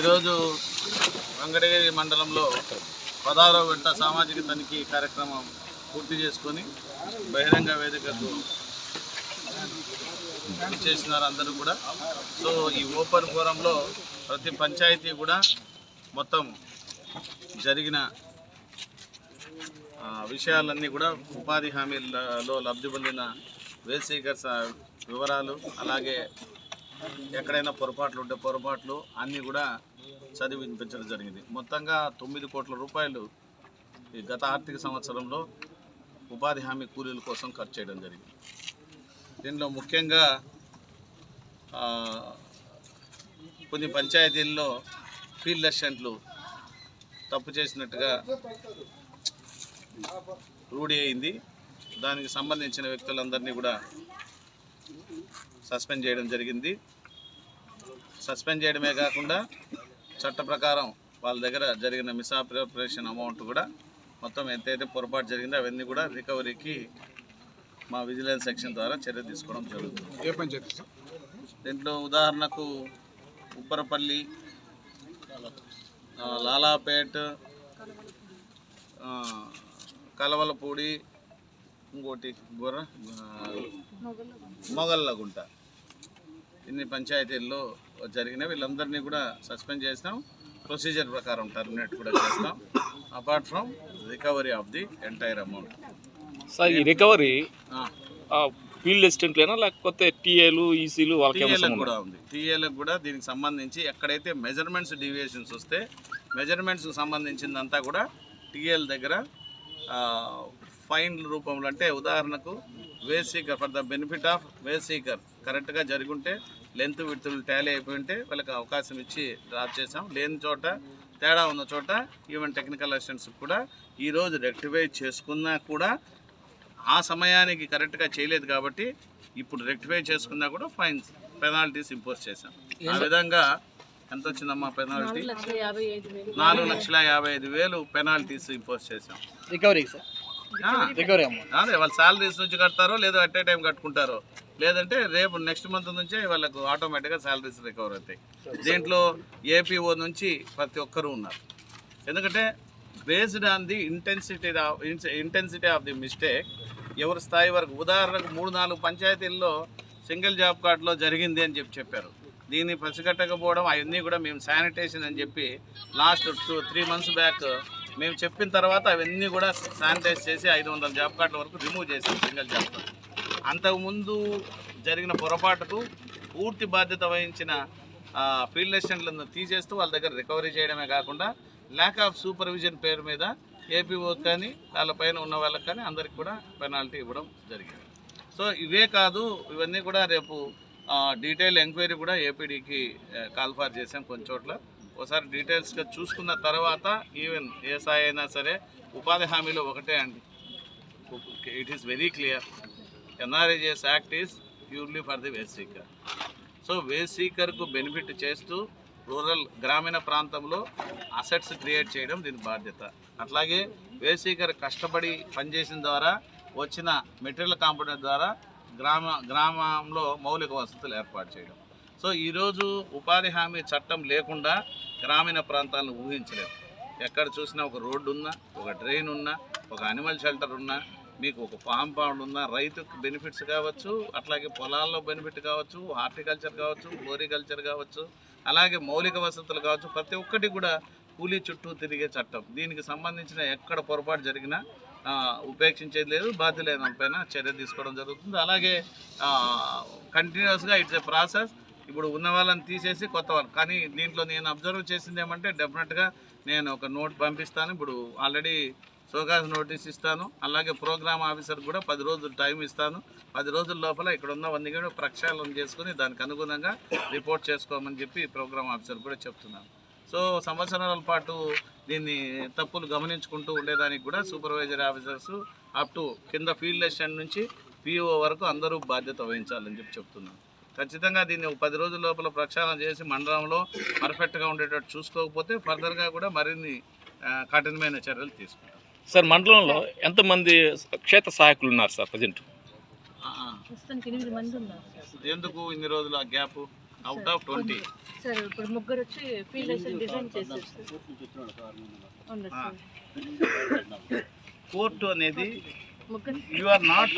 ఈరోజు వెంకటగిరి మండలంలో 16వ విడత సామాజిక తనిఖీ కార్యక్రమం పూర్తి చేసుకొని బహిరంగ వేదికకు చేసినారు అందరూ కూడా. సో ఈ ఓపెన్ ఫోరంలో ప్రతి పంచాయతీ కూడా మొత్తం జరిగిన విషయాలన్నీ కూడా ఉపాధి హామీలలో లబ్ధి పొందిన వేల్ సీకర్స్ వివరాలు, అలాగే ఎక్కడైనా పొరపాట్లు ఉంటే పొరపాట్లు అన్నీ కూడా చదివి వినిపించడం జరిగింది. మొత్తంగా 9 కోట్ల రూపాయలు ఈ గత ఆర్థిక సంవత్సరంలో ఉపాధి హామీ కూలీల కోసం ఖర్చు చేయడం జరిగింది. దీనిలో ముఖ్యంగా కొన్ని పంచాయతీల్లో ఫీల్డ్ అసిస్టెంట్లు తప్పు చేసినట్టుగా రూఢి అయింది. దానికి సంబంధించిన వ్యక్తులందరినీ కూడా సస్పెండ్ చేయడం జరిగింది. సస్పెండ్ చేయడమే కాకుండా చట్ట ప్రకారం వాళ్ళ దగ్గర జరిగిన మిస్అప్రోప్రియేషన్ అమౌంట్ కూడా మొత్తం ఎంతైతే పొరపాటు జరిగిందో అవన్నీ కూడా రికవరీకి మా విజిలెన్స్ సెక్షన్ ద్వారా చర్య తీసుకోవడం జరుగుతుంది. ఏ పంచాయతీ? దీంట్లో ఉదాహరణకు ఉప్పరపల్లి, లాలాపేట్, కలవలపూడి, ఇంకోటి మొగల్లగుంట, ఇన్ని పంచాయతీల్లో జరిగిన వీళ్ళందరినీ కూడా సస్పెండ్ చేస్తాం. ప్రొసీజర్ ప్రకారం టర్మినేట్ కూడా చేస్తాం, apart from recovery of the entire amount. Sir ఈ రికవరీ ఫీల్డ్ అసిస్టెంట్లేనా లేకపోతే టీఏలు, ఈసీలు టీఏలకు కూడా ఉంది. టీఏలకు కూడా దీనికి సంబంధించి ఎక్కడైతే మెజర్మెంట్స్ డీవియేషన్స్ వస్తే మెజర్మెంట్స్కి సంబంధించిందంతా కూడా టీఏల దగ్గర ఫైన్ రూపంలో, అంటే ఉదాహరణకు wage seeker for the benefit of wage seeker కరెక్ట్గా జరుగుంటే లెంత్ విడ్త్లు టాలీ అయిపోయింటే వాళ్ళకి అవకాశం ఇచ్చి డ్రాప్ చేసాం. లేని చోట, తేడా ఉన్న చోట ఈవెన్ టెక్నికల్ అసిస్టెంట్స్ కూడా ఈరోజు రెక్టిఫై చేసుకున్నా కూడా ఆ సమయానికి కరెక్ట్గా చేయలేదు కాబట్టి ఇప్పుడు రెక్టిఫై చేసుకున్నా కూడా ఫైన్స్, పెనాల్టీస్ ఇంపోజ్ చేశాం. ఆ విధంగా ఎంత వచ్చిందమ్మా పెనాల్టీ? 4,55,000 పెనాల్టీస్ ఇంపోజ్ చేశాం. Recovery sir? రికవరీ అదే వాళ్ళ శాలరీస్ నుంచి కడతారో లేదో అట్ ఏ టైం కట్టుకుంటారో, లేదంటే రేపు నెక్స్ట్ మంత్ నుంచే వాళ్ళకు ఆటోమేటిక్గా శాలరీస్ రికవర్ అవుతాయి. దీంట్లో ఏపీఓ నుంచి ప్రతి ఒక్కరూ ఉన్నారు. ఎందుకంటే based on the intensity of the mistake ఎవరి స్థాయి వరకు. ఉదాహరణకు 3-4 పంచాయతీల్లో సింగిల్ జాబ్ కార్డులో జరిగింది అని చెప్పారు. దీన్ని పసిగట్టకపోవడం అవన్నీ కూడా మేము శానిటేషన్ అని చెప్పి లాస్ట్ 2-3 months బ్యాక్ మేము చెప్పిన తర్వాత అవన్నీ కూడా శానిటైజ్ చేసి 500 జాబ్ కార్డుల వరకు రిమూవ్ చేసాం సింగిల్ జాబ్ కార్డు. అంతకుముందు జరిగిన పొరపాటుకు పూర్తి బాధ్యత వహించిన ఫీల్డ్ అసిస్టెంట్లను తీసేస్తూ వాళ్ళ దగ్గర రికవరీ చేయడమే కాకుండా ల్యాక్ ఆఫ్ సూపర్విజన్ పేరు మీద ఏపీఓ కానీ వాళ్ళపైన ఉన్న వాళ్ళకి కానీ అందరికి కూడా పెనాల్టీ ఇవ్వడం జరిగింది. సో ఇవే కాదు, ఇవన్నీ కూడా రేపు డీటెయిల్ ఎంక్వైరీ కూడా ఏపీడీకి కాల్ఫార్ చేసాం కొన్ని చోట్ల. ఒకసారి డీటెయిల్స్గా చూసుకున్న తర్వాత ఈవెన్ ఏ స్థాయి అయినా సరే ఉపాధి హామీలో ఒకటే అండి, it is very clear, NREGS act is purely for the wage seeker. So wage సీకర్కు బెనిఫిట్ చేస్తూ రూరల్ గ్రామీణ ప్రాంతంలో అసెట్స్ క్రియేట్ చేయడం దీని బాధ్యత. అట్లాగే వేల్ సీకర్ కష్టపడి పనిచేసిన ద్వారా వచ్చిన మెటీరియల్ కాంపోనెంట్ ద్వారా గ్రామంలో మౌలిక వసతులు ఏర్పాటు చేయడం. సో ఈరోజు ఉపాధి హామీ చట్టం లేకుండా గ్రామీణ ప్రాంతాలను ఊహించలేము. ఎక్కడ చూసినా ఒక రోడ్డు ఉన్నా, ఒక డ్రైన్ ఉన్నా, ఒక అనిమల్ షెల్టర్ ఉన్నా, మీకు ఒక ఫామ్ పౌండ్ ఉన్నా, రైతుకు బెనిఫిట్స్ కావచ్చు, అట్లాగే పొలాల్లో బెనిఫిట్ కావచ్చు, హార్టికల్చర్ కావచ్చు, ఫ్లోరికల్చర్ కావచ్చు, అలాగే మౌలిక వసతులు కావచ్చు, ప్రతి ఒక్కటి కూడా కూలీ చుట్టూ తిరిగే చట్టం. దీనికి సంబంధించిన ఎక్కడ పొరపాటు జరిగినా ఉపేక్షించేది లేదు, బాధ్యులైన పైన చర్య తీసుకోవడం జరుగుతుంది. అలాగే కంటిన్యూస్గా ఇట్స్ ఏ ప్రాసెస్. ఇప్పుడు ఉన్న వాళ్ళని తీసేసి కొత్త వాళ్ళు, కానీ దీంట్లో నేను అబ్జర్వ్ చేసింది ఏమంటే డెఫినెట్గా నేను ఒక నోట్ పంపిస్తాను. ఇప్పుడు ఆల్రెడీ సోకాజ్ నోటీస్ ఇస్తాను. అలాగే ప్రోగ్రామ్ ఆఫీసర్ కూడా 10 రోజులు టైం ఇస్తాను. 10 రోజుల లోపల ఇక్కడ ఉన్నవన్నీ కూడా ప్రక్షాళన చేసుకుని దానికి అనుగుణంగా రిపోర్ట్ చేసుకోమని చెప్పి ప్రోగ్రామ్ ఆఫీసర్ కూడా చెప్తున్నాను. సో సంవత్సరాల పాటు దీన్ని తప్పులు గమనించుకుంటూ ఉండేదానికి కూడా సూపర్వైజరీ ఆఫీసర్స్ అప్ టు కింద ఫీల్డ్ అసిస్టెంట్ నుంచి పిఓ వరకు అందరూ బాధ్యత వహించాలని చెప్పి చెప్తున్నాను. ఖచ్చితంగా దీన్ని 10 రోజుల లోపల ప్రక్షాళన చేసి మండలంలో పర్ఫెక్ట్గా ఉండేటట్టు చూసుకోకపోతే ఫర్దర్గా కూడా మరిన్ని కఠినమైన చర్యలు తీసుకుంటాం. సార్ మండలంలో ఎంతమంది క్షేత్ర సహాయకులు ఉన్నారు సార్ ప్రజెంట్? ఎందుకు ఇన్ని రోజులు ఆ గ్యాప్? Out of 20. సార్ ఇప్పుడు ముగ్గురు వచ్చి ఫీల్డ్ లైసెన్స్ డిజైన్ చేశారు సార్. అవునా సార్? కోర్టు అనేది ముగ్గురు యు ఆర్ నాట్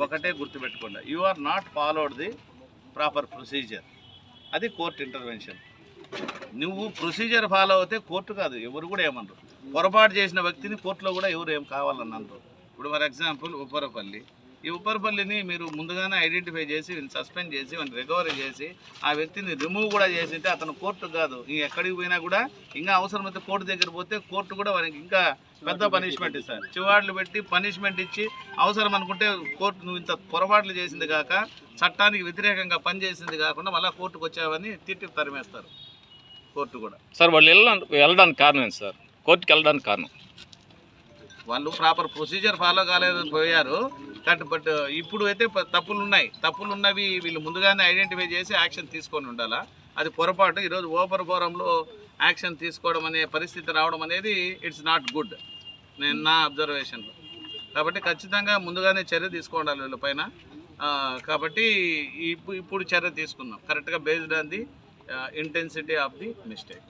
ఒకటే గుర్తుపెట్టుకోండి, you are not followed the proper procedure, అది కోర్టు ఇంటర్వెన్షన్. నువ్వు ప్రొసీజర్ ఫాలో అవుతే కోర్టు కాదు, ఎవరు కూడా ఏమనరు. పొరపాటు చేసిన వ్యక్తిని కోర్టులో కూడా ఎవరు ఏం కావాలని అనరు. ఇప్పుడు ఫర్ ఎగ్జాంపుల్ ఉప్పరపల్లి, ఈ ఉప్పరపల్లిని మీరు ముందుగానే ఐడెంటిఫై చేసి సస్పెండ్ చేసి రికవరీ చేసి ఆ వ్యక్తిని రిమూవ్ కూడా చేసింటే అతను కోర్టు కాదు, ఎక్కడికి పోయినా కూడా ఇంకా అవసరమైతే కోర్టు దగ్గర పోతే కోర్టు కూడా వారికి ఇంకా పెద్ద పనిష్మెంట్ ఇస్తారు. చివాట్లు పెట్టి పనిష్మెంట్ ఇచ్చి అవసరం అనుకుంటే కోర్టు నువ్వు ఇంత పొరపాట్లు చేసింది కాక చట్టానికి వ్యతిరేకంగా పనిచేసింది కాకుండా మళ్ళీ కోర్టుకు వచ్చావని తిట్టి తరిమేస్తారు కోర్టు కూడా. సార్ వాళ్ళు వెళ్ళడానికి కారణం ఏంటి సార్? కోర్టుకి వెళ్ళడానికి కారణం వాళ్ళు ప్రాపర్ ప్రొసీజర్ ఫాలో కాలేదని పోయారు. బట్ ఇప్పుడు అయితే తప్పులు ఉన్నవి వీళ్ళు ముందుగానే ఐడెంటిఫై చేసి యాక్షన్ తీసుకొని ఉండాలా. అది పొరపాటు. ఈరోజు ఓపెన్ ఫోరంలో యాక్షన్ తీసుకోవడం అనే పరిస్థితి రావడం అనేది ఇట్స్ నాట్ గుడ్ నేను నా అబ్జర్వేషన్లో. కాబట్టి ఖచ్చితంగా ముందుగానే చర్య తీసుకోవాలి వీళ్ళపైన. కాబట్టి ఇప్పుడు చర్య తీసుకుందాం కరెక్ట్గా based on the intensity of the mistake.